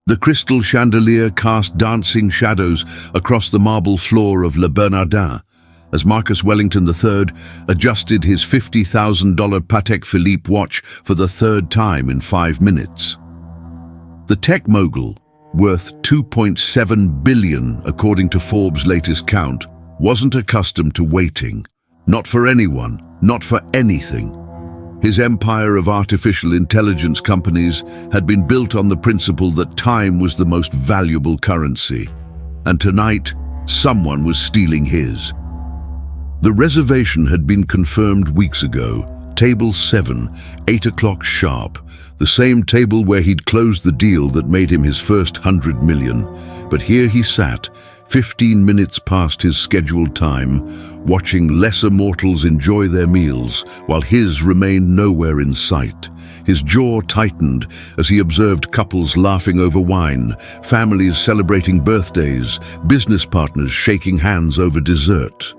The crystal chandelier cast dancing shadows across the marble floor of Le Bernardin as Marcus Wellington III adjusted his $50,000 Patek Philippe watch for the third time in 5 minutes. The tech mogul, worth $2.7 billion according to Forbes' latest count, wasn't accustomed to waiting. Not for anyone, not for anything. His empire of artificial intelligence companies had been built on the principle that time was the most valuable currency. And tonight, someone was stealing his. The reservation had been confirmed weeks ago. Table 7, 8 o'clock sharp. The same table where he'd closed the deal that made him his first $100 million. But here he sat, 15 minutes past his scheduled time, watching lesser mortals enjoy their meals, while his remained nowhere in sight. His jaw tightened as he observed couples laughing over wine, families celebrating birthdays, business partners shaking hands over dessert.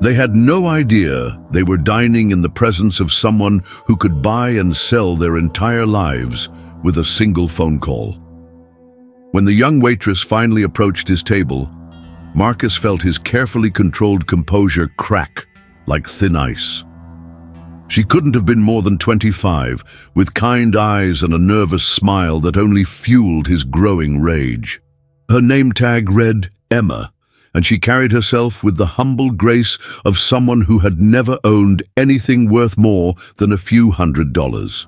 They had no idea they were dining in the presence of someone who could buy and sell their entire lives with a single phone call. When the young waitress finally approached his table, Marcus felt his carefully controlled composure crack like thin ice. She couldn't have been more than 25, with kind eyes and a nervous smile that only fueled his growing rage. Her name tag read Emma, and she carried herself with the humble grace of someone who had never owned anything worth more than a few $100s.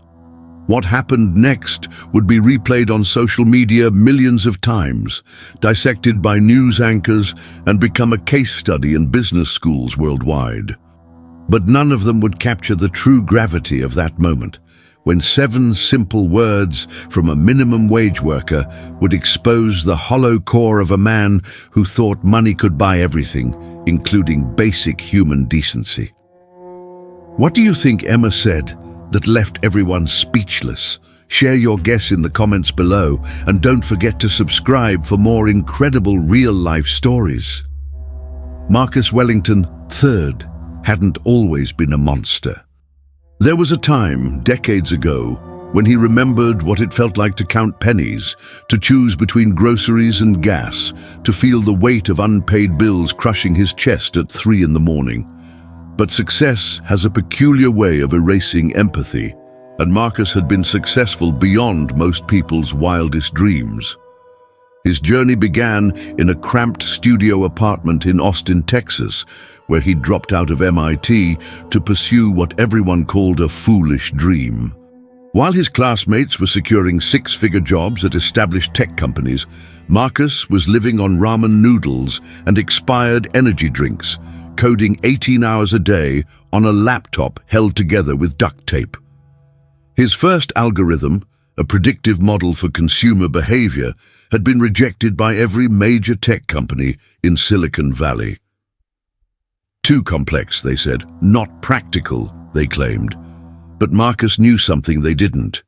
What happened next would be replayed on social media millions of times, dissected by news anchors, and become a case study in business schools worldwide. But none of them would capture the true gravity of that moment, when 7 simple words from a minimum wage worker would expose the hollow core of a man who thought money could buy everything, including basic human decency. What do you think Emma said that left everyone speechless? Share your guess in the comments below, and don't forget to subscribe for more incredible real-life stories. Marcus Wellington III hadn't always been a monster. There was a time, decades ago, when he remembered what it felt like to count pennies, to choose between groceries and gas, to feel the weight of unpaid bills crushing his chest at 3 in the morning. But success has a peculiar way of erasing empathy, and Marcus had been successful beyond most people's wildest dreams. His journey began in a cramped studio apartment in Austin, Texas, where he dropped out of MIT to pursue what everyone called a foolish dream. While his classmates were securing 6-figure jobs at established tech companies, Marcus was living on ramen noodles and expired energy drinks, coding 18 hours a day on a laptop held together with duct tape. His first algorithm, a predictive model for consumer behavior, had been rejected by every major tech company in Silicon Valley. Too complex, they said. Not practical, they claimed. But Marcus knew something they didn't.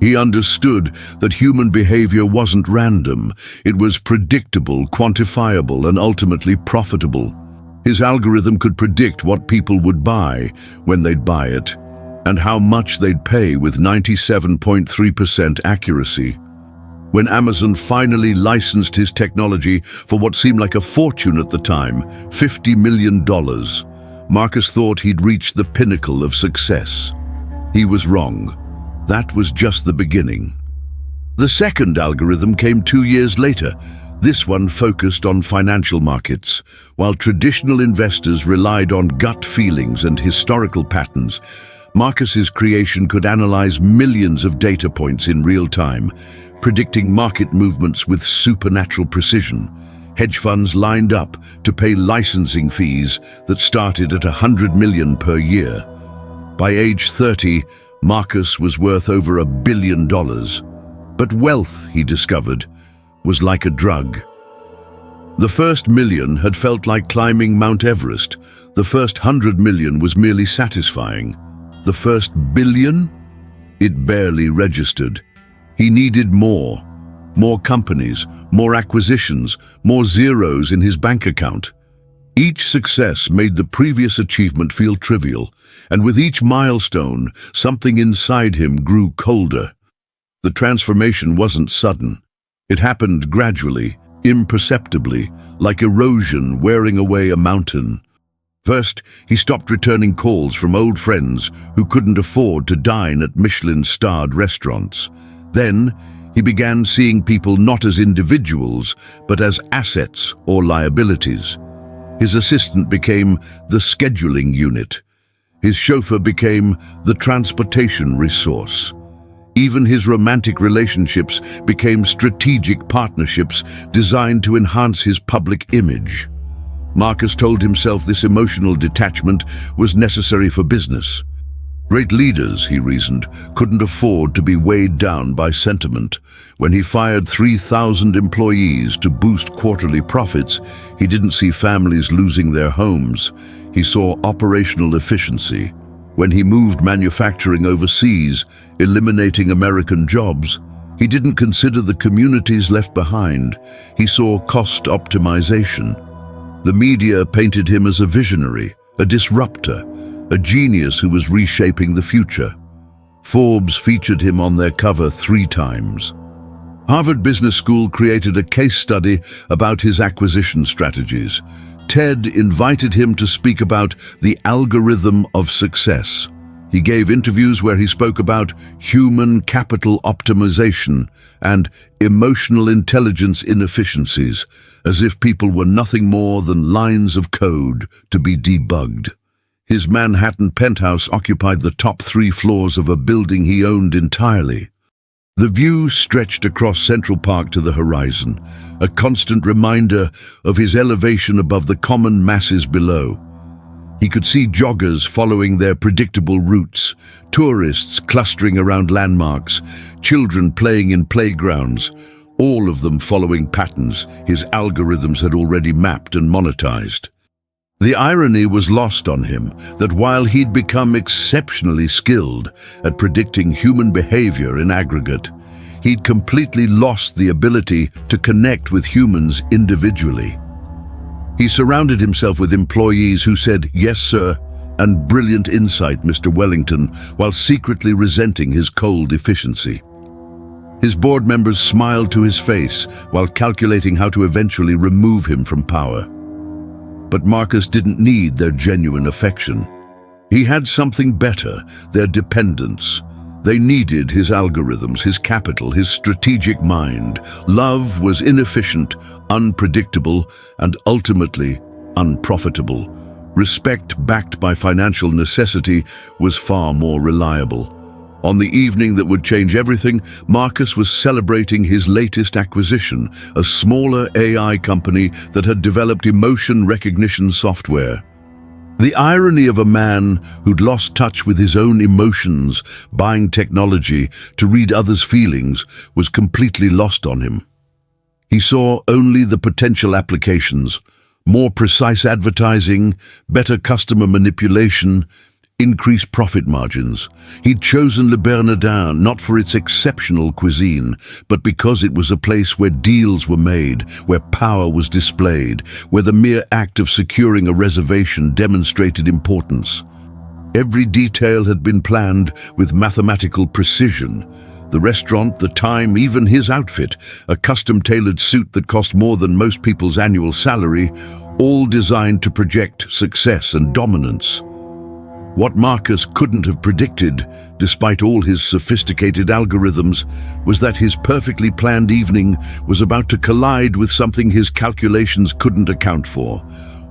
He understood that human behavior wasn't random. It was predictable, quantifiable, and ultimately profitable. His algorithm could predict what people would buy, when they'd buy it, and how much they'd pay with 97.3% accuracy. When Amazon finally licensed his technology for what seemed like a fortune at the time, $50 million, Marcus thought he'd reached the pinnacle of success. He was wrong. That was just the beginning. The second algorithm came 2 years later. This one focused on financial markets. While traditional investors relied on gut feelings and historical patterns, Marcus's creation could analyze millions of data points in real time, predicting market movements with supernatural precision. Hedge funds lined up to pay licensing fees that started at $100 million per year. By age 30, Marcus was worth over $1 billion. But wealth, he discovered, was like a drug. The first million had felt like climbing Mount Everest. The first 100 million was merely satisfying. The first billion? It barely registered. He needed more. More companies, more acquisitions, more zeros in his bank account. Each success made the previous achievement feel trivial, and with each milestone, something inside him grew colder. The transformation wasn't sudden. It happened gradually, imperceptibly, like erosion wearing away a mountain. First, he stopped returning calls from old friends who couldn't afford to dine at Michelin-starred restaurants. Then, he began seeing people not as individuals, but as assets or liabilities. His assistant became the scheduling unit. His chauffeur became the transportation resource. Even his romantic relationships became strategic partnerships designed to enhance his public image. Marcus told himself this emotional detachment was necessary for business. Great leaders, he reasoned, couldn't afford to be weighed down by sentiment. When he fired 3,000 employees to boost quarterly profits, he didn't see families losing their homes. He saw operational efficiency. When he moved manufacturing overseas, eliminating American jobs, he didn't consider the communities left behind. He saw cost optimization. The media painted him as a visionary, a disruptor, a genius who was reshaping the future. Forbes featured him on their cover 3 times. Harvard Business School created a case study about his acquisition strategies. TED invited him to speak about the algorithm of success. He gave interviews where he spoke about human capital optimization and emotional intelligence inefficiencies, as if people were nothing more than lines of code to be debugged. His Manhattan penthouse occupied the top 3 floors of a building he owned entirely. The view stretched across Central Park to the horizon, a constant reminder of his elevation above the common masses below. He could see joggers following their predictable routes, tourists clustering around landmarks, children playing in playgrounds, all of them following patterns his algorithms had already mapped and monetized. The irony was lost on him that while he'd become exceptionally skilled at predicting human behavior in aggregate, he'd completely lost the ability to connect with humans individually. He surrounded himself with employees who said, "Yes, sir," and "Brilliant insight, Mr. Wellington," while secretly resenting his cold efficiency. His board members smiled to his face while calculating how to eventually remove him from power. But Marcus didn't need their genuine affection. He had something better, their dependence. They needed his algorithms, his capital, his strategic mind. Love was inefficient, unpredictable, and ultimately unprofitable. Respect backed by financial necessity was far more reliable. On the evening that would change everything, Marcus was celebrating his latest acquisition, a smaller AI company that had developed emotion recognition software. The irony of a man who'd lost touch with his own emotions, buying technology to read others' feelings, was completely lost on him. He saw only the potential applications: more precise advertising, better customer manipulation, increased profit margins. He'd chosen Le Bernardin not for its exceptional cuisine, but because it was a place where deals were made, where power was displayed, where the mere act of securing a reservation demonstrated importance. Every detail had been planned with mathematical precision. The restaurant, the time, even his outfit, a custom-tailored suit that cost more than most people's annual salary, all designed to project success and dominance. What Marcus couldn't have predicted, despite all his sophisticated algorithms, was that his perfectly planned evening was about to collide with something his calculations couldn't account for: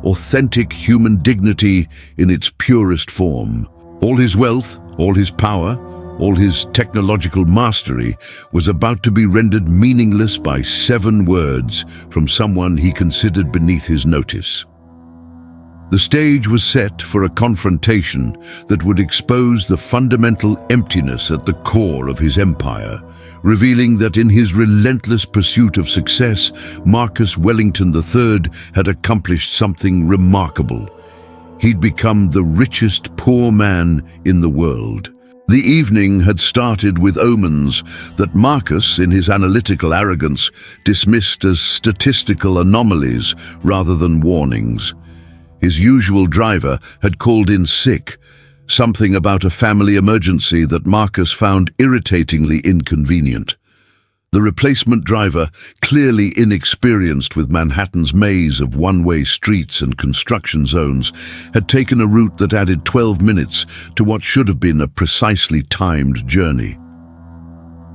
authentic human dignity in its purest form. All his wealth, all his power, all his technological mastery was about to be rendered meaningless by 7 words from someone he considered beneath his notice. The stage was set for a confrontation that would expose the fundamental emptiness at the core of his empire, revealing that in his relentless pursuit of success, Marcus Wellington III had accomplished something remarkable. He'd become the richest poor man in the world. The evening had started with omens that Marcus, in his analytical arrogance, dismissed as statistical anomalies rather than warnings. His usual driver had called in sick, something about a family emergency that Marcus found irritatingly inconvenient. The replacement driver, clearly inexperienced with Manhattan's maze of one-way streets and construction zones, had taken a route that added 12 minutes to what should have been a precisely timed journey.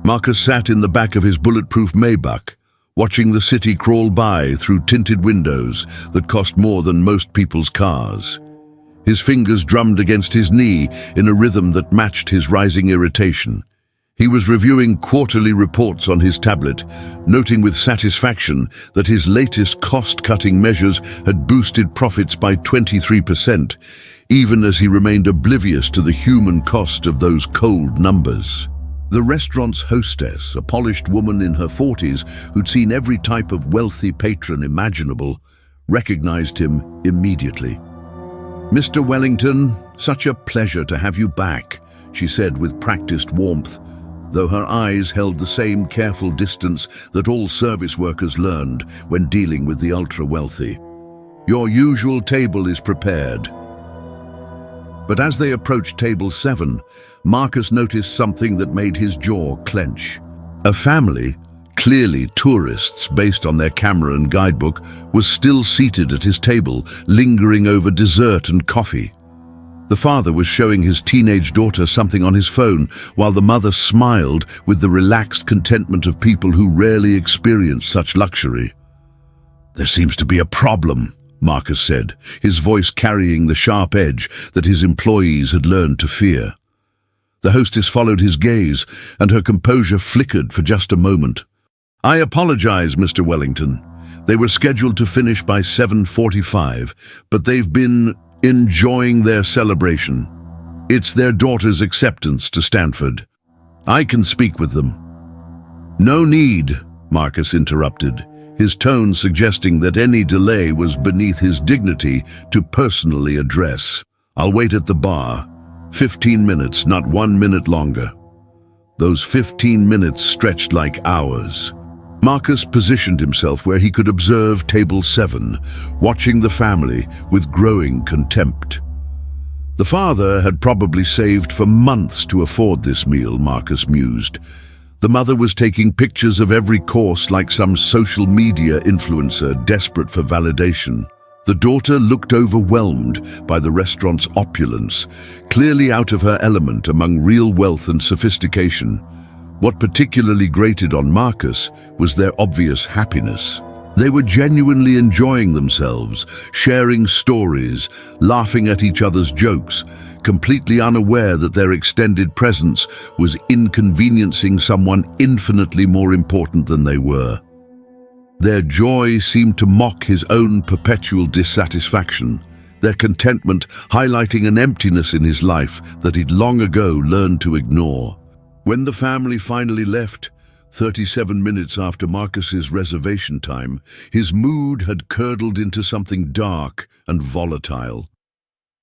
Marcus sat in the back of his bulletproof Maybach, watching the city crawl by through tinted windows that cost more than most people's cars. His fingers drummed against his knee in a rhythm that matched his rising irritation. He was reviewing quarterly reports on his tablet, noting with satisfaction that his latest cost-cutting measures had boosted profits by 23%, even as he remained oblivious to the human cost of those cold numbers. The restaurant's hostess, a polished woman in her 40s who'd seen every type of wealthy patron imaginable, recognized him immediately. "Mr. Wellington, such a pleasure to have you back," she said with practiced warmth, though her eyes held the same careful distance that all service workers learned when dealing with the ultra-wealthy. "Your usual table is prepared." But as they approached table 7, Marcus noticed something that made his jaw clench. A family, clearly tourists based on their camera and guidebook, was still seated at his table, lingering over dessert and coffee. The father was showing his teenage daughter something on his phone, while the mother smiled with the relaxed contentment of people who rarely experience such luxury. "There seems to be a problem," Marcus said, his voice carrying the sharp edge that his employees had learned to fear. The hostess followed his gaze, and her composure flickered for just a moment. "I apologize, Mr. Wellington. They were scheduled to finish by 7:45, but they've been enjoying their celebration. It's their daughter's acceptance to Stanford. I can speak with them." "No need," Marcus interrupted, his tone suggesting that any delay was beneath his dignity to personally address. "I'll wait at the bar. 15 minutes, not 1 minute longer." Those 15 minutes stretched like hours. Marcus positioned himself where he could observe table 7, watching the family with growing contempt. The father had probably saved for months to afford this meal, Marcus mused. The mother was taking pictures of every course like some social media influencer desperate for validation. The daughter looked overwhelmed by the restaurant's opulence, clearly out of her element among real wealth and sophistication. What particularly grated on Marcus was their obvious happiness. They were genuinely enjoying themselves, sharing stories, laughing at each other's jokes, completely unaware that their extended presence was inconveniencing someone infinitely more important than they were. Their joy seemed to mock his own perpetual dissatisfaction, their contentment highlighting an emptiness in his life that he'd long ago learned to ignore. When the family finally left, 37 minutes after Marcus's reservation time, his mood had curdled into something dark and volatile.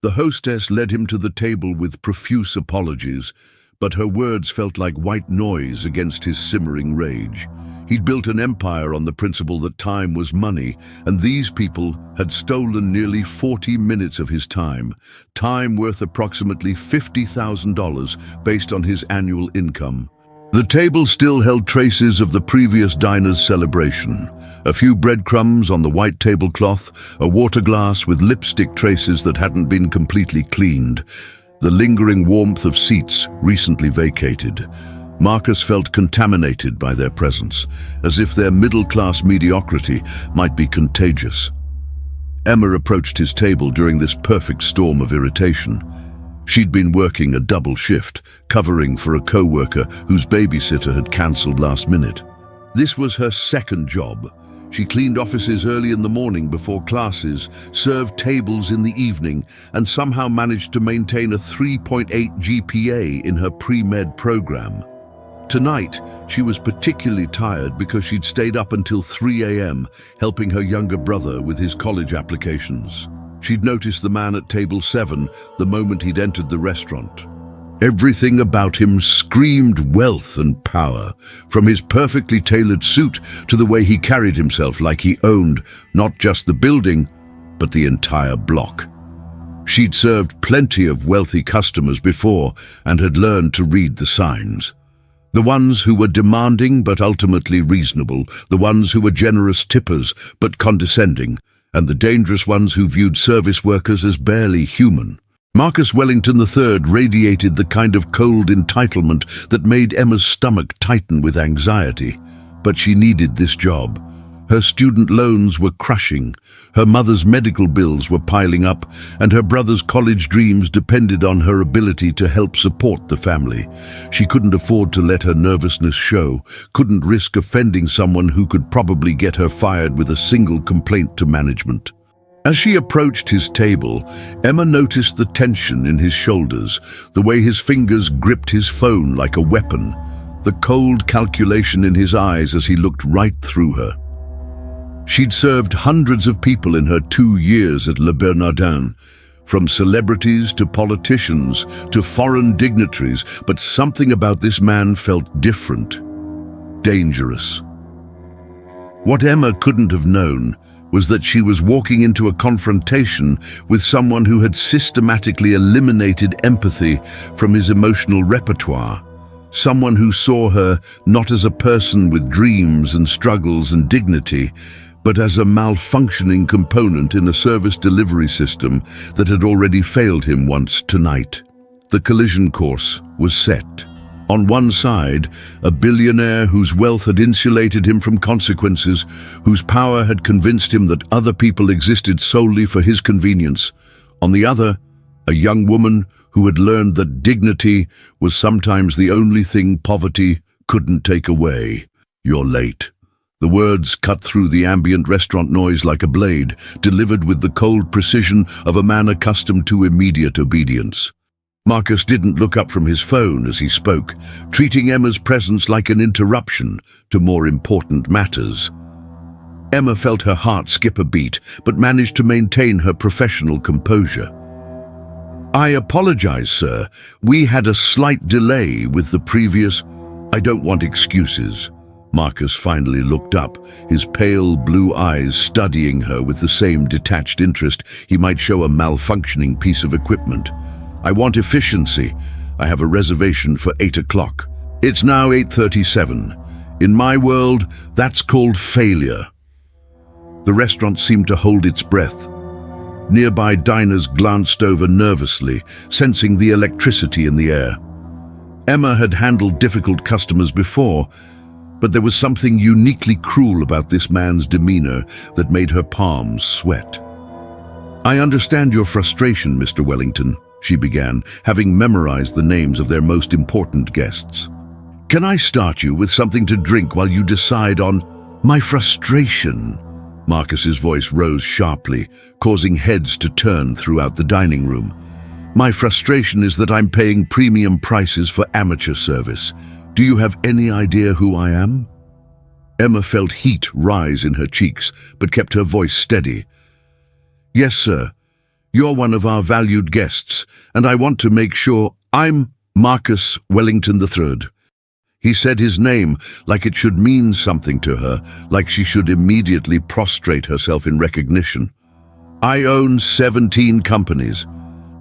The hostess led him to the table with profuse apologies, but her words felt like white noise against his simmering rage. He'd built an empire on the principle that time was money, and these people had stolen nearly 40 minutes of his time worth approximately $50,000 based on his annual income. The table still held traces of the previous diner's celebration. A few breadcrumbs on the white tablecloth, a water glass with lipstick traces that hadn't been completely cleaned, the lingering warmth of seats recently vacated. Marcus felt contaminated by their presence, as if their middle-class mediocrity might be contagious. Emma approached his table during this perfect storm of irritation. She'd been working a double shift, covering for a co-worker whose babysitter had cancelled last minute. This was her second job. She cleaned offices early in the morning before classes, served tables in the evening, and somehow managed to maintain a 3.8 GPA in her pre-med program. Tonight, she was particularly tired because she'd stayed up until 3 a.m. helping her younger brother with his college applications. She'd noticed the man at table 7 the moment he'd entered the restaurant. Everything about him screamed wealth and power, from his perfectly tailored suit to the way he carried himself like he owned not just the building, but the entire block. She'd served plenty of wealthy customers before and had learned to read the signs. The ones who were demanding but ultimately reasonable, the ones who were generous tippers but condescending, and the dangerous ones who viewed service workers as barely human. Marcus Wellington III radiated the kind of cold entitlement that made Emma's stomach tighten with anxiety. But she needed this job. Her student loans were crushing, her mother's medical bills were piling up, and her brother's college dreams depended on her ability to help support the family. She couldn't afford to let her nervousness show, couldn't risk offending someone who could probably get her fired with a single complaint to management. As she approached his table, Emma noticed the tension in his shoulders, the way his fingers gripped his phone like a weapon, the cold calculation in his eyes as he looked right through her. She'd served hundreds of people in her 2 years at Le Bernardin, from celebrities to politicians to foreign dignitaries, but something about this man felt different, dangerous. What Emma couldn't have known was that she was walking into a confrontation with someone who had systematically eliminated empathy from his emotional repertoire, someone who saw her not as a person with dreams and struggles and dignity, but as a malfunctioning component in a service delivery system that had already failed him once tonight. The collision course was set. On one side, a billionaire whose wealth had insulated him from consequences, whose power had convinced him that other people existed solely for his convenience. On the other, a young woman who had learned that dignity was sometimes the only thing poverty couldn't take away. "You're late." The words cut through the ambient restaurant noise like a blade, delivered with the cold precision of a man accustomed to immediate obedience. Marcus didn't look up from his phone as he spoke, treating Emma's presence like an interruption to more important matters. Emma felt her heart skip a beat, but managed to maintain her professional composure. "I apologize, sir. We had a slight delay with the previous—" "I don't want excuses." Marcus finally looked up, his pale blue eyes studying her with the same detached interest he might show a malfunctioning piece of equipment. "I want efficiency. I have a reservation for 8 o'clock. It's now 8:37. In my world, that's called failure." The restaurant seemed to hold its breath. Nearby diners glanced over nervously, sensing the electricity in the air. Emma had handled difficult customers before, but there was something uniquely cruel about this man's demeanor that made her palms sweat. "I understand your frustration, Mr. Wellington," she began, having memorized the names of their most important guests. "Can I start you with something to drink while you decide on—" "My frustration?" Marcus's voice rose sharply, causing heads to turn throughout the dining room. "My frustration is that I'm paying premium prices for amateur service. Do you have any idea who I am?" Emma felt heat rise in her cheeks, but kept her voice steady. "Yes, sir. You're one of our valued guests, and I want to make sure I'm Marcus Wellington III. He said his name like it should mean something to her, like she should immediately prostrate herself in recognition. "I own 17 companies.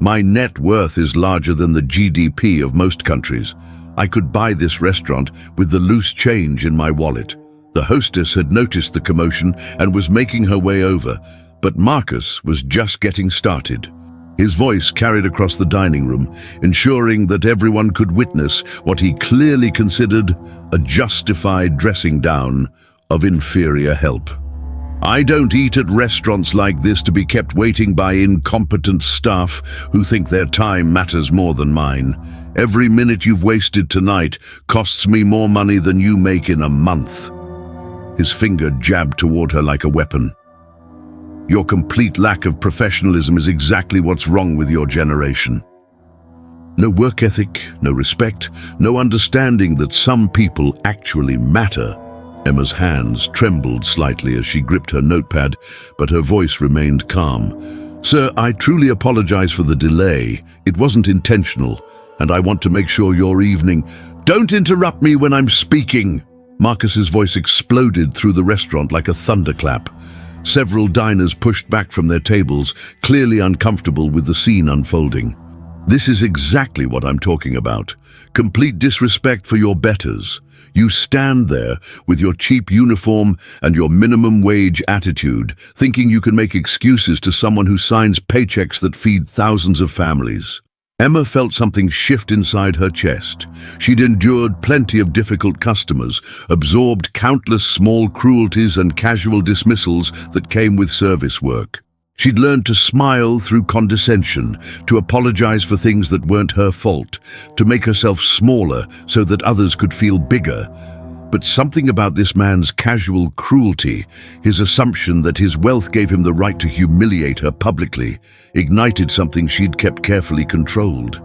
My net worth is larger than the GDP of most countries. I could buy this restaurant with the loose change in my wallet." The hostess had noticed the commotion and was making her way over, but Marcus was just getting started. His voice carried across the dining room, ensuring that everyone could witness what he clearly considered a justified dressing down of inferior help. "I don't eat at restaurants like this to be kept waiting by incompetent staff who think their time matters more than mine. Every minute you've wasted tonight costs me more money than you make in a month." His finger jabbed toward her like a weapon. "Your complete lack of professionalism is exactly what's wrong with your generation. No work ethic, no respect, no understanding that some people actually matter." Emma's hands trembled slightly as she gripped her notepad, but her voice remained calm. "Sir, I truly apologize for the delay. It wasn't intentional, and I want to make sure your evening—" "Don't interrupt me when I'm speaking!" Marcus's voice exploded through the restaurant like a thunderclap. Several diners pushed back from their tables, clearly uncomfortable with the scene unfolding. This is exactly what I'm talking about. Complete disrespect for your betters. You stand there with your cheap uniform and your minimum wage attitude, thinking you can make excuses to someone who signs paychecks that feed thousands of families. Emma felt something shift inside her chest. She'd endured plenty of difficult customers, absorbed countless small cruelties and casual dismissals that came with service work. She'd learned to smile through condescension, to apologize for things that weren't her fault, to make herself smaller so that others could feel bigger. But something about this man's casual cruelty, his assumption that his wealth gave him the right to humiliate her publicly, ignited something she'd kept carefully controlled.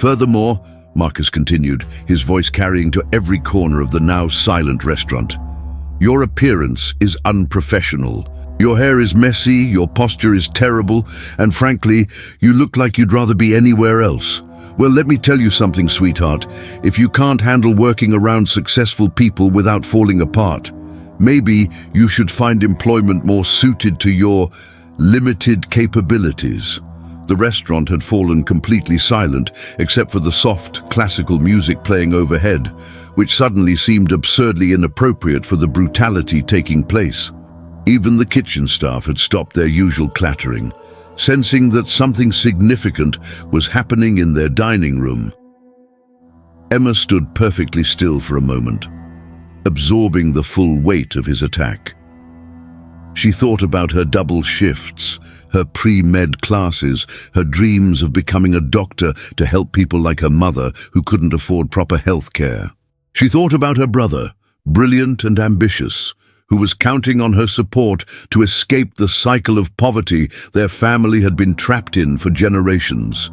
Furthermore, Marcus continued, his voice carrying to every corner of the now silent restaurant, your appearance is unprofessional. Your hair is messy, your posture is terrible, and frankly, you look like you'd rather be anywhere else. Well, let me tell you something, sweetheart. If you can't handle working around successful people without falling apart, maybe you should find employment more suited to your limited capabilities. The restaurant had fallen completely silent, except for the soft, classical music playing overhead, which suddenly seemed absurdly inappropriate for the brutality taking place. Even the kitchen staff had stopped their usual clattering, sensing that something significant was happening in their dining room. Emma stood perfectly still for a moment, absorbing the full weight of his attack. She thought about her double shifts, her pre-med classes, her dreams of becoming a doctor to help people like her mother who couldn't afford proper health care. She thought about her brother, brilliant and ambitious, who was counting on her support to escape the cycle of poverty their family had been trapped in for generations.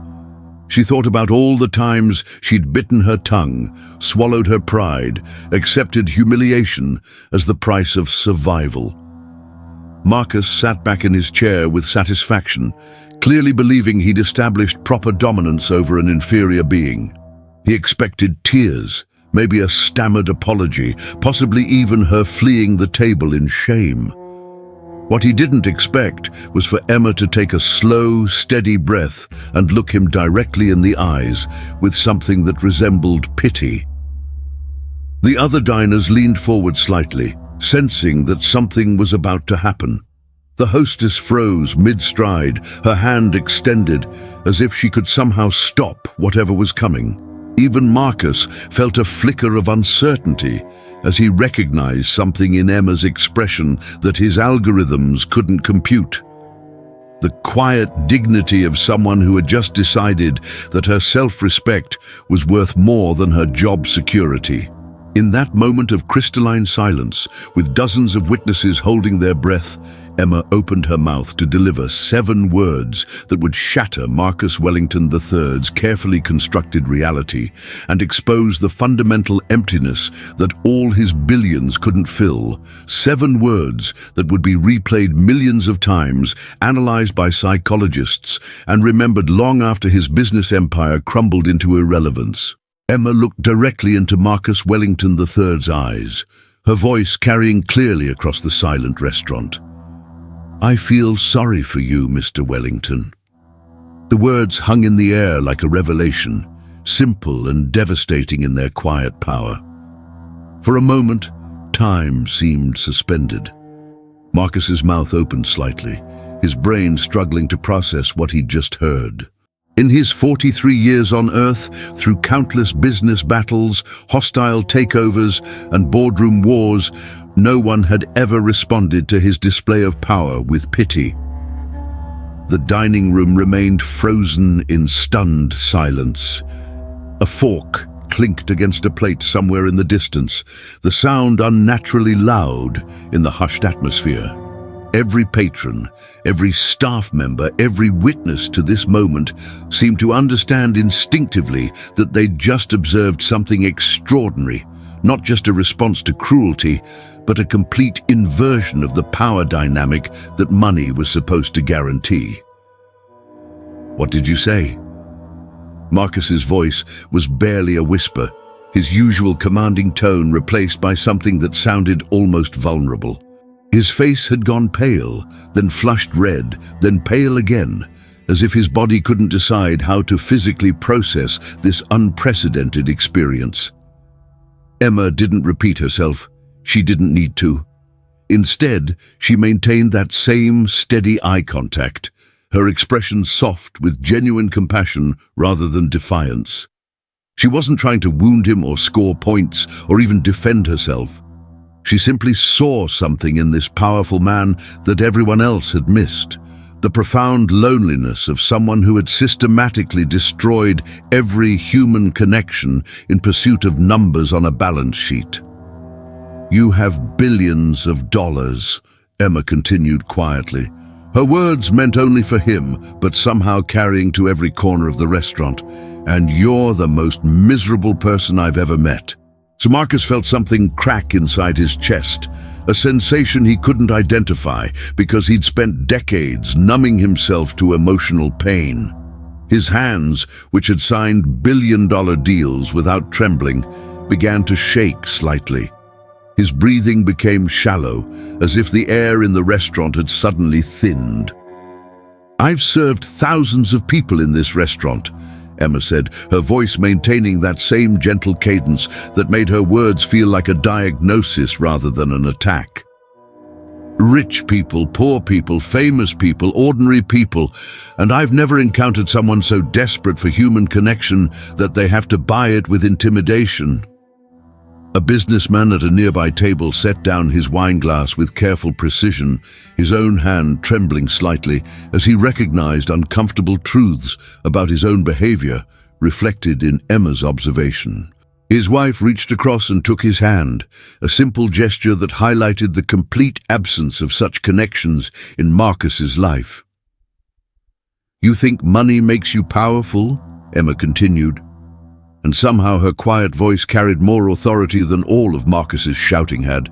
She thought about all the times she'd bitten her tongue, swallowed her pride, accepted humiliation as the price of survival. Marcus sat back in his chair with satisfaction, clearly believing he'd established proper dominance over an inferior being. He expected tears, maybe a stammered apology, possibly even her fleeing the table in shame. What he didn't expect was for Emma to take a slow, steady breath and look him directly in the eyes with something that resembled pity. The other diners leaned forward slightly, sensing that something was about to happen. The hostess froze mid-stride, her hand extended, as if she could somehow stop whatever was coming. Even Marcus felt a flicker of uncertainty as he recognized something in Emma's expression that his algorithms couldn't compute. The quiet dignity of someone who had just decided that her self-respect was worth more than her job security. In that moment of crystalline silence, with dozens of witnesses holding their breath, Emma opened her mouth to deliver 7 words that would shatter Marcus Wellington III's carefully constructed reality and expose the fundamental emptiness that all his billions couldn't fill. 7 words that would be replayed millions of times, analyzed by psychologists, and remembered long after his business empire crumbled into irrelevance. Emma looked directly into Marcus Wellington III's eyes, her voice carrying clearly across the silent restaurant. I feel sorry for you, Mr. Wellington. The words hung in the air like a revelation, simple and devastating in their quiet power. For a moment, time seemed suspended. Marcus's mouth opened slightly, his brain struggling to process what he'd just heard. In his 43 years on Earth, through countless business battles, hostile takeovers, and boardroom wars, no one had ever responded to his display of power with pity. The dining room remained frozen in stunned silence. A fork clinked against a plate somewhere in the distance, the sound unnaturally loud in the hushed atmosphere. Every patron, every staff member, every witness to this moment seemed to understand instinctively that they'd just observed something extraordinary, not just a response to cruelty, but a complete inversion of the power dynamic that money was supposed to guarantee. What did you say? Marcus's voice was barely a whisper, his usual commanding tone replaced by something that sounded almost vulnerable. His face had gone pale, then flushed red, then pale again, as if his body couldn't decide how to physically process this unprecedented experience. Emma didn't repeat herself. She didn't need to. Instead, she maintained that same steady eye contact, her expression soft with genuine compassion rather than defiance. She wasn't trying to wound him or score points or even defend herself. She simply saw something in this powerful man that everyone else had missed, the profound loneliness of someone who had systematically destroyed every human connection in pursuit of numbers on a balance sheet. "You have billions of dollars," Emma continued quietly. Her words meant only for him, but somehow carrying to every corner of the restaurant. "And you're the most miserable person I've ever met." So Marcus felt something crack inside his chest, a sensation he couldn't identify because he'd spent decades numbing himself to emotional pain. His hands, which had signed billion-dollar deals without trembling, began to shake slightly. His breathing became shallow, as if the air in the restaurant had suddenly thinned. "I've served thousands of people in this restaurant," Emma said, her voice maintaining that same gentle cadence that made her words feel like a diagnosis rather than an attack. "Rich people, poor people, famous people, ordinary people, and I've never encountered someone so desperate for human connection that they have to buy it with intimidation." A businessman at a nearby table set down his wineglass with careful precision, his own hand trembling slightly as he recognized uncomfortable truths about his own behavior reflected in Emma's observation. His wife reached across and took his hand, a simple gesture that highlighted the complete absence of such connections in Marcus's life. "You think money makes you powerful?" Emma continued. And somehow her quiet voice carried more authority than all of Marcus's shouting had.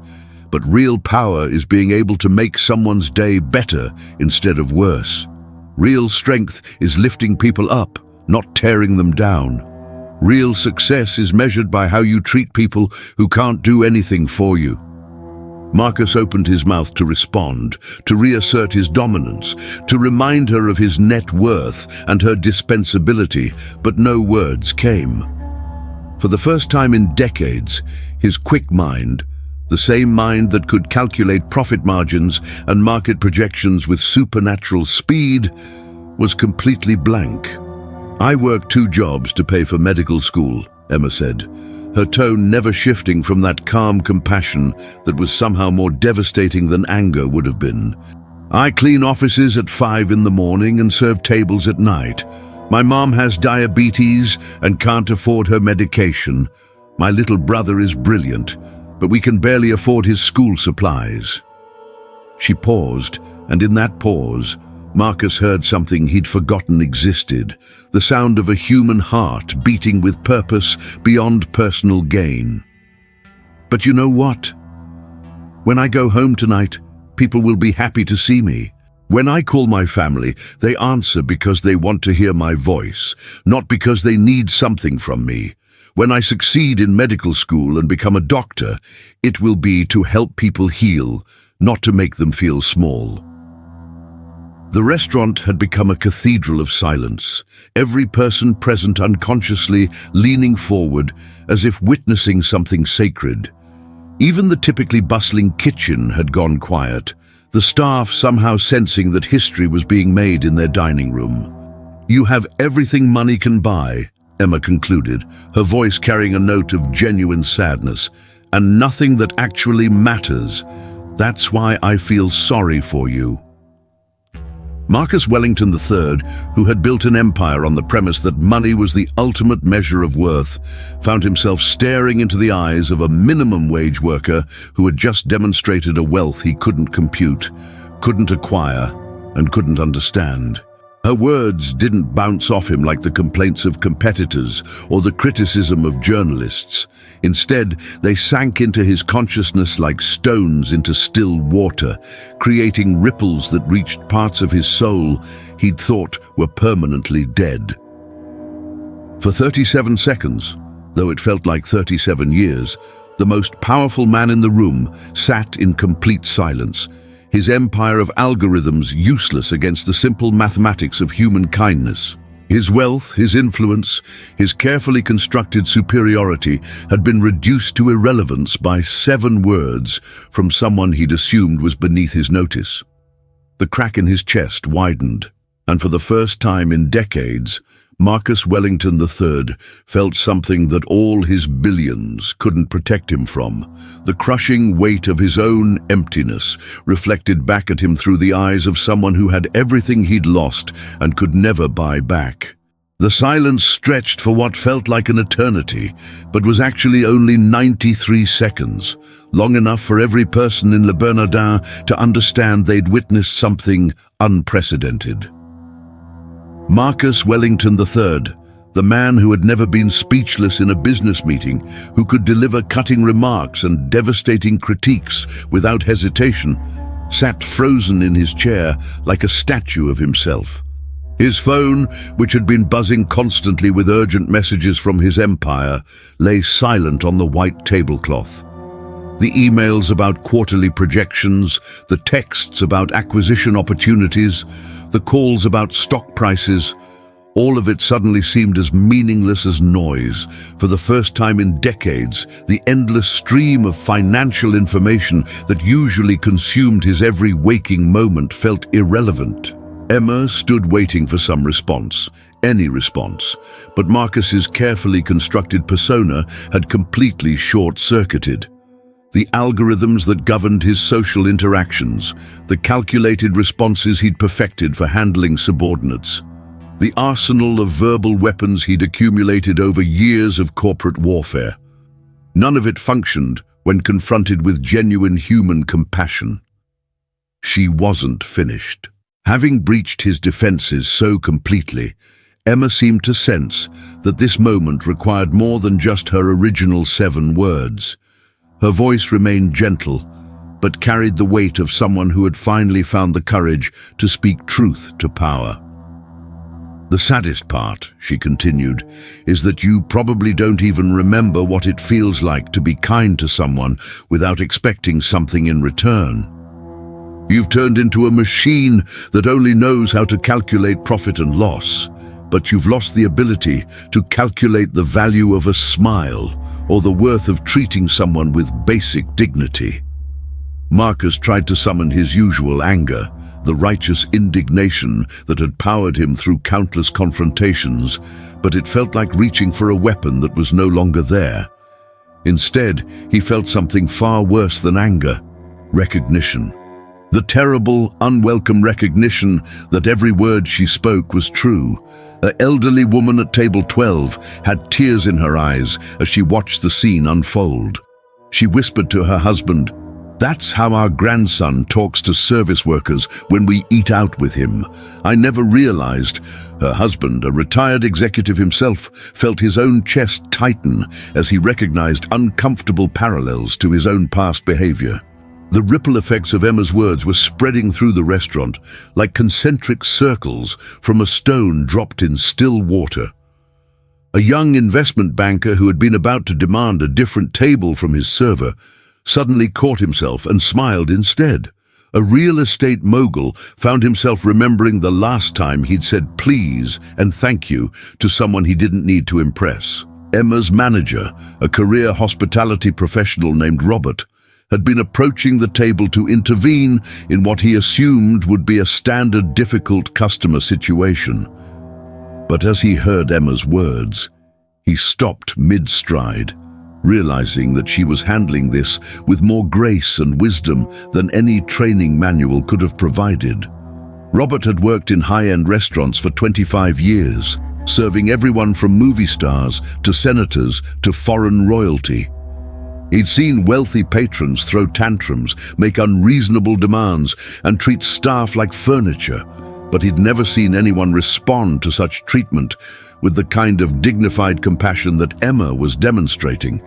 "But real power is being able to make someone's day better instead of worse. Real strength is lifting people up, not tearing them down. Real success is measured by how you treat people who can't do anything for you." Marcus opened his mouth to respond, to reassert his dominance, to remind her of his net worth and her dispensability, but no words came. For the first time in decades, his quick mind, the same mind that could calculate profit margins and market projections with supernatural speed, was completely blank. "I work 2 jobs to pay for medical school," Emma said, her tone never shifting from that calm compassion that was somehow more devastating than anger would have been. "I clean offices at 5 in the morning and serve tables at night. My mom has diabetes and can't afford her medication. My little brother is brilliant, but we can barely afford his school supplies." She paused, and in that pause, Marcus heard something he'd forgotten existed, the sound of a human heart beating with purpose beyond personal gain. "But you know what? When I go home tonight, people will be happy to see me. When I call my family, they answer because they want to hear my voice, not because they need something from me. When I succeed in medical school and become a doctor, it will be to help people heal, not to make them feel small." The restaurant had become a cathedral of silence, every person present unconsciously leaning forward as if witnessing something sacred. Even the typically bustling kitchen had gone quiet, the staff somehow sensing that history was being made in their dining room. "You have everything money can buy," Emma concluded, her voice carrying a note of genuine sadness, "and nothing that actually matters. That's why I feel sorry for you." Marcus Wellington III, who had built an empire on the premise that money was the ultimate measure of worth, found himself staring into the eyes of a minimum wage worker who had just demonstrated a wealth he couldn't compute, couldn't acquire, and couldn't understand. Her words didn't bounce off him like the complaints of competitors or the criticism of journalists. Instead, they sank into his consciousness like stones into still water, creating ripples that reached parts of his soul he'd thought were permanently dead. For 37 seconds, though it felt like 37 years, The most powerful man in the room sat in complete silence, his empire of algorithms useless against the simple mathematics of human kindness. His wealth, his influence, his carefully constructed superiority had been reduced to irrelevance by 7 words from someone he'd assumed was beneath his notice. The crack in his chest widened, and for the first time in decades, Marcus Wellington III felt something that all his billions couldn't protect him from. The crushing weight of his own emptiness reflected back at him through the eyes of someone who had everything he'd lost and could never buy back. The silence stretched for what felt like an eternity, but was actually only 93 seconds, long enough for every person in Le Bernardin to understand they'd witnessed something unprecedented. Marcus Wellington III, the man who had never been speechless in a business meeting, who could deliver cutting remarks and devastating critiques without hesitation, sat frozen in his chair like a statue of himself. His phone, which had been buzzing constantly with urgent messages from his empire, lay silent on the white tablecloth. The emails about quarterly projections, the texts about acquisition opportunities, the calls about stock prices, all of it suddenly seemed as meaningless as noise. For the first time in decades, the endless stream of financial information that usually consumed his every waking moment felt irrelevant. Emma stood waiting for some response, any response, but Marcus's carefully constructed persona had completely short-circuited. The algorithms that governed his social interactions, the calculated responses he'd perfected for handling subordinates, the arsenal of verbal weapons he'd accumulated over years of corporate warfare. None of it functioned when confronted with genuine human compassion. She wasn't finished. Having breached his defenses so completely, Emma seemed to sense that this moment required more than just her original 7 words. Her voice remained gentle, but carried the weight of someone who had finally found the courage to speak truth to power. The saddest part, she continued, is that you probably don't even remember what it feels like to be kind to someone without expecting something in return. You've turned into a machine that only knows how to calculate profit and loss, but you've lost the ability to calculate the value of a smile or the worth of treating someone with basic dignity. Marcus tried to summon his usual anger, the righteous indignation that had powered him through countless confrontations, but it felt like reaching for a weapon that was no longer there. Instead, he felt something far worse than anger: recognition. The terrible, unwelcome recognition that every word she spoke was true. An elderly woman at table 12 had tears in her eyes as she watched the scene unfold. She whispered to her husband, "That's how our grandson talks to service workers when we eat out with him." I never realized. Her husband, a retired executive himself, felt his own chest tighten as he recognized uncomfortable parallels to his own past behavior. The ripple effects of Emma's words were spreading through the restaurant like concentric circles from a stone dropped in still water. A young investment banker who had been about to demand a different table from his server suddenly caught himself and smiled instead. A real estate mogul found himself remembering the last time he'd said please and thank you to someone he didn't need to impress. Emma's manager, a career hospitality professional named Robert, had been approaching the table to intervene in what he assumed would be a standard difficult customer situation. But as he heard Emma's words, he stopped mid-stride, realizing that she was handling this with more grace and wisdom than any training manual could have provided. Robert had worked in high-end restaurants for 25 years, serving everyone from movie stars to senators to foreign royalty. He'd seen wealthy patrons throw tantrums, make unreasonable demands, and treat staff like furniture, but he'd never seen anyone respond to such treatment with the kind of dignified compassion that Emma was demonstrating.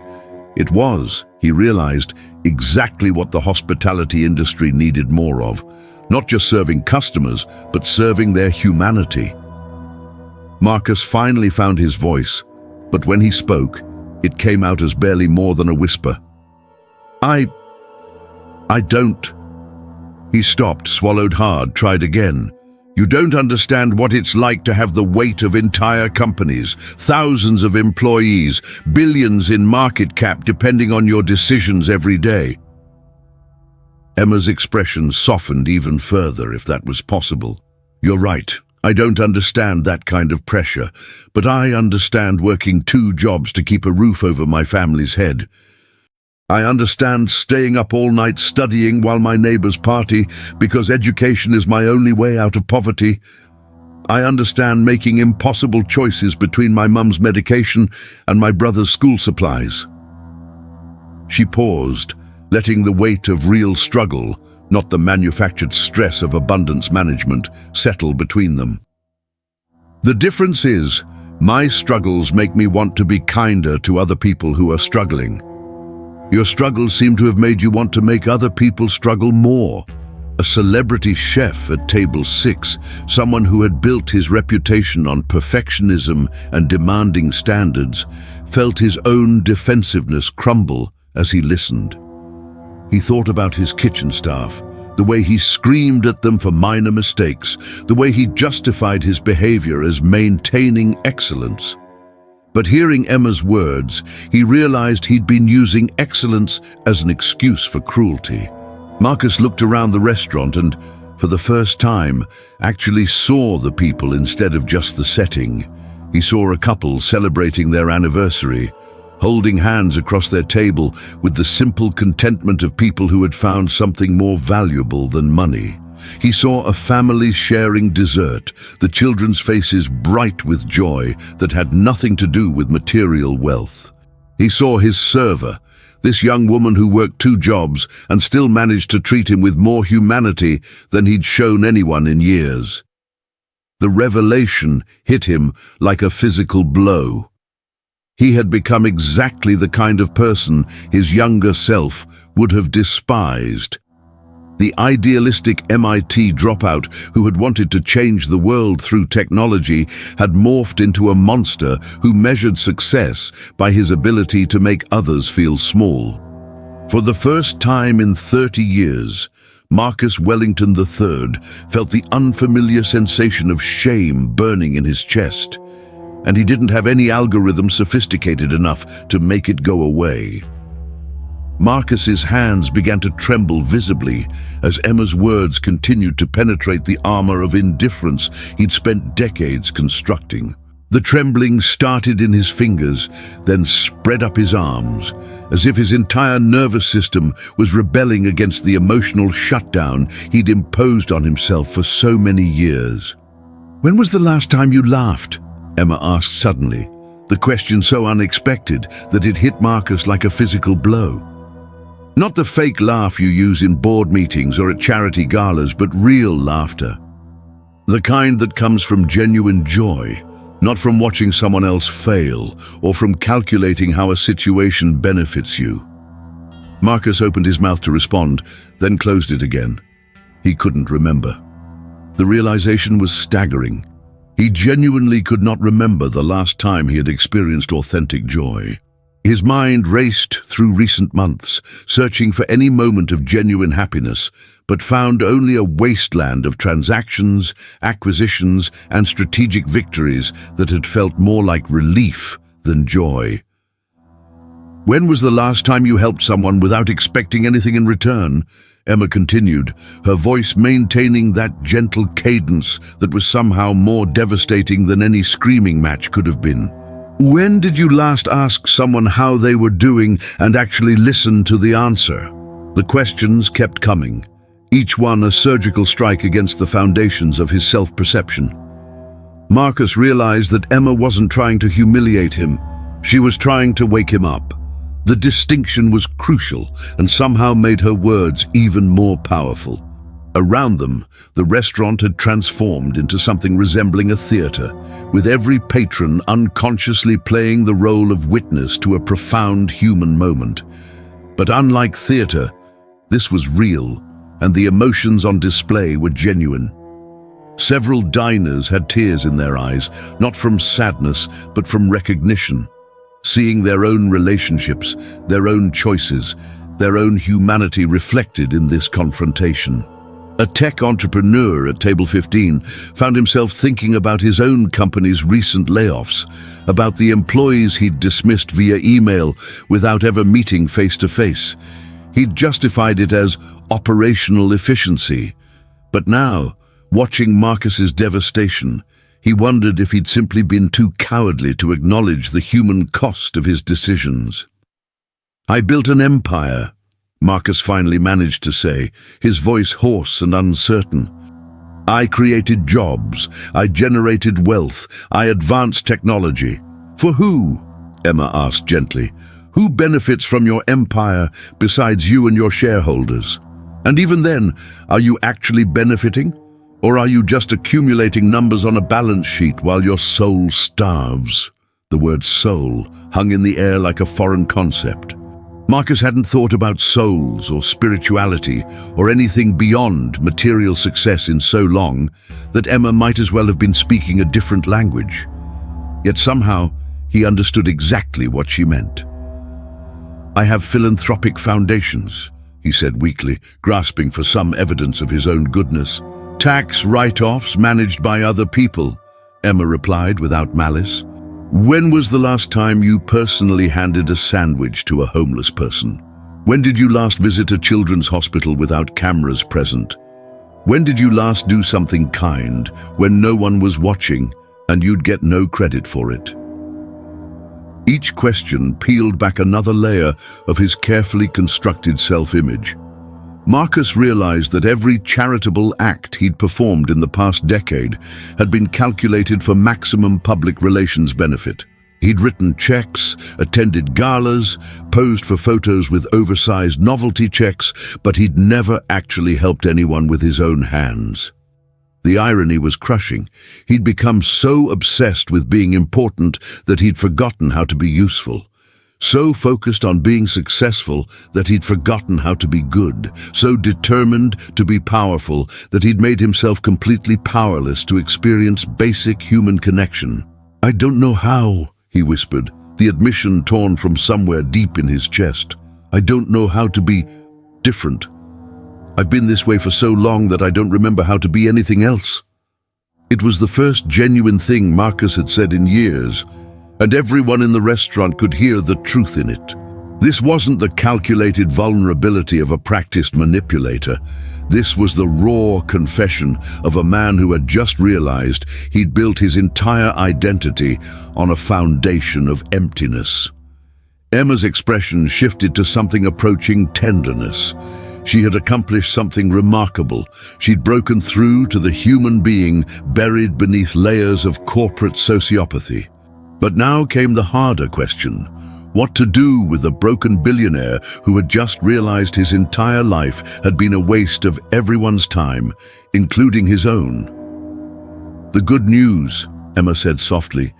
It was, he realized, exactly what the hospitality industry needed more of, not just serving customers, but serving their humanity. Marcus finally found his voice, but when he spoke, it came out as barely more than a whisper. I don't. He stopped, swallowed hard, tried again. You don't understand what it's like to have the weight of entire companies, thousands of employees, billions in market cap depending on your decisions every day. Emma's expression softened even further, if that was possible. You're right. I don't understand that kind of pressure, but I understand working 2 jobs to keep a roof over my family's head. I understand staying up all night studying while my neighbors party because education is my only way out of poverty. I understand making impossible choices between my mum's medication and my brother's school supplies. She paused, letting the weight of real struggle, not the manufactured stress of abundance management, settle between them. The difference is, my struggles make me want to be kinder to other people who are struggling. Your struggles seem to have made you want to make other people struggle more. A celebrity chef at table 6, someone who had built his reputation on perfectionism and demanding standards, felt his own defensiveness crumble as he listened. He thought about his kitchen staff, the way he screamed at them for minor mistakes, the way he justified his behavior as maintaining excellence. But hearing Emma's words, he realized he'd been using excellence as an excuse for cruelty. Marcus looked around the restaurant and, for the first time, actually saw the people instead of just the setting. He saw a couple celebrating their anniversary, holding hands across their table with the simple contentment of people who had found something more valuable than money. He saw a family sharing dessert, the children's faces bright with joy that had nothing to do with material wealth. He saw his server, this young woman who worked 2 jobs and still managed to treat him with more humanity than he'd shown anyone in years. The revelation hit him like a physical blow. He had become exactly the kind of person his younger self would have despised. The idealistic MIT dropout who had wanted to change the world through technology had morphed into a monster who measured success by his ability to make others feel small. For the first time in 30 years, Marcus Wellington III felt the unfamiliar sensation of shame burning in his chest, and he didn't have any algorithm sophisticated enough to make it go away. Marcus's hands began to tremble visibly as Emma's words continued to penetrate the armor of indifference he'd spent decades constructing. The trembling started in his fingers, then spread up his arms, as if his entire nervous system was rebelling against the emotional shutdown he'd imposed on himself for so many years. "When was the last time you laughed?" Emma asked suddenly, the question so unexpected that it hit Marcus like a physical blow. Not the fake laugh you use in board meetings or at charity galas, but real laughter. The kind that comes from genuine joy, not from watching someone else fail or from calculating how a situation benefits you. Marcus opened his mouth to respond, then closed it again. He couldn't remember. The realization was staggering. He genuinely could not remember the last time he had experienced authentic joy. His mind raced through recent months, searching for any moment of genuine happiness, but found only a wasteland of transactions, acquisitions, and strategic victories that had felt more like relief than joy. "When was the last time you helped someone without expecting anything in return?" Emma continued, her voice maintaining that gentle cadence that was somehow more devastating than any screaming match could have been. "When did you last ask someone how they were doing and actually listen to the answer?" The questions kept coming, each one a surgical strike against the foundations of his self-perception. Marcus realized that Emma wasn't trying to humiliate him. She was trying to wake him up. The distinction was crucial and somehow made her words even more powerful. Around them, the restaurant had transformed into something resembling a theater, with every patron unconsciously playing the role of witness to a profound human moment. But unlike theater, this was real, and the emotions on display were genuine. Several diners had tears in their eyes, not from sadness, but from recognition. Seeing their own relationships, their own choices, their own humanity reflected in this confrontation. A tech entrepreneur at Table 15 found himself thinking about his own company's recent layoffs, about the employees he'd dismissed via email without ever meeting face-to-face. He'd justified it as operational efficiency. But now, watching Marcus's devastation, he wondered if he'd simply been too cowardly to acknowledge the human cost of his decisions. "I built an empire," Marcus finally managed to say, his voice hoarse and uncertain. "I created jobs, I generated wealth, I advanced technology." "For who?" Emma asked gently. "Who benefits from your empire besides you and your shareholders? And even then, are you actually benefiting? Or are you just accumulating numbers on a balance sheet while your soul starves?" The word soul hung in the air like a foreign concept. Marcus hadn't thought about souls or spirituality or anything beyond material success in so long that Emma might as well have been speaking a different language. Yet somehow he understood exactly what she meant. "I have philanthropic foundations," he said weakly, grasping for some evidence of his own goodness. "Tax write-offs managed by other people," Emma replied without malice. "When was the last time you personally handed a sandwich to a homeless person? When did you last visit a children's hospital without cameras present? When did you last do something kind when no one was watching and you'd get no credit for it?" Each question peeled back another layer of his carefully constructed self-image. Marcus realized that every charitable act he'd performed in the past decade had been calculated for maximum public relations benefit. He'd written checks, attended galas, posed for photos with oversized novelty checks, but he'd never actually helped anyone with his own hands. The irony was crushing. He'd become so obsessed with being important that he'd forgotten how to be useful. So focused on being successful that he'd forgotten how to be good, so determined to be powerful that he'd made himself completely powerless to experience basic human connection. "I don't know how," he whispered, the admission torn from somewhere deep in his chest. "I don't know how to be different. I've been this way for so long that I don't remember how to be anything else." It was the first genuine thing Marcus had said in years, and everyone in the restaurant could hear the truth in it. This wasn't the calculated vulnerability of a practiced manipulator. This was the raw confession of a man who had just realized he'd built his entire identity on a foundation of emptiness. Emma's expression shifted to something approaching tenderness. She had accomplished something remarkable. She'd broken through to the human being buried beneath layers of corporate sociopathy. But now came the harder question: what to do with the broken billionaire who had just realized his entire life had been a waste of everyone's time, including his own. "The good news," Emma said softly,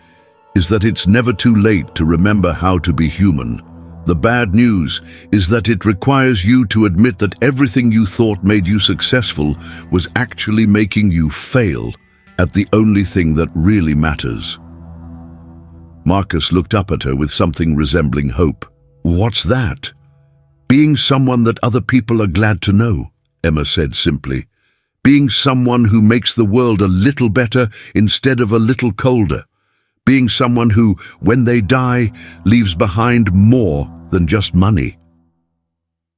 "is that it's never too late to remember how to be human. The bad news is that it requires you to admit that everything you thought made you successful was actually making you fail at the only thing that really matters." Marcus looked up at her with something resembling hope. "What's that?" "Being someone that other people are glad to know," Emma said simply. "Being someone who makes the world a little better instead of a little colder. Being someone who, when they die, leaves behind more than just money."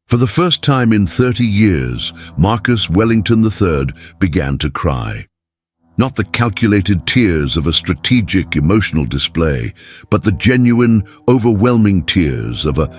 For the first time in 30 years, Marcus Wellington III began to cry. Not the calculated tears of a strategic emotional display, but the genuine, overwhelming tears of a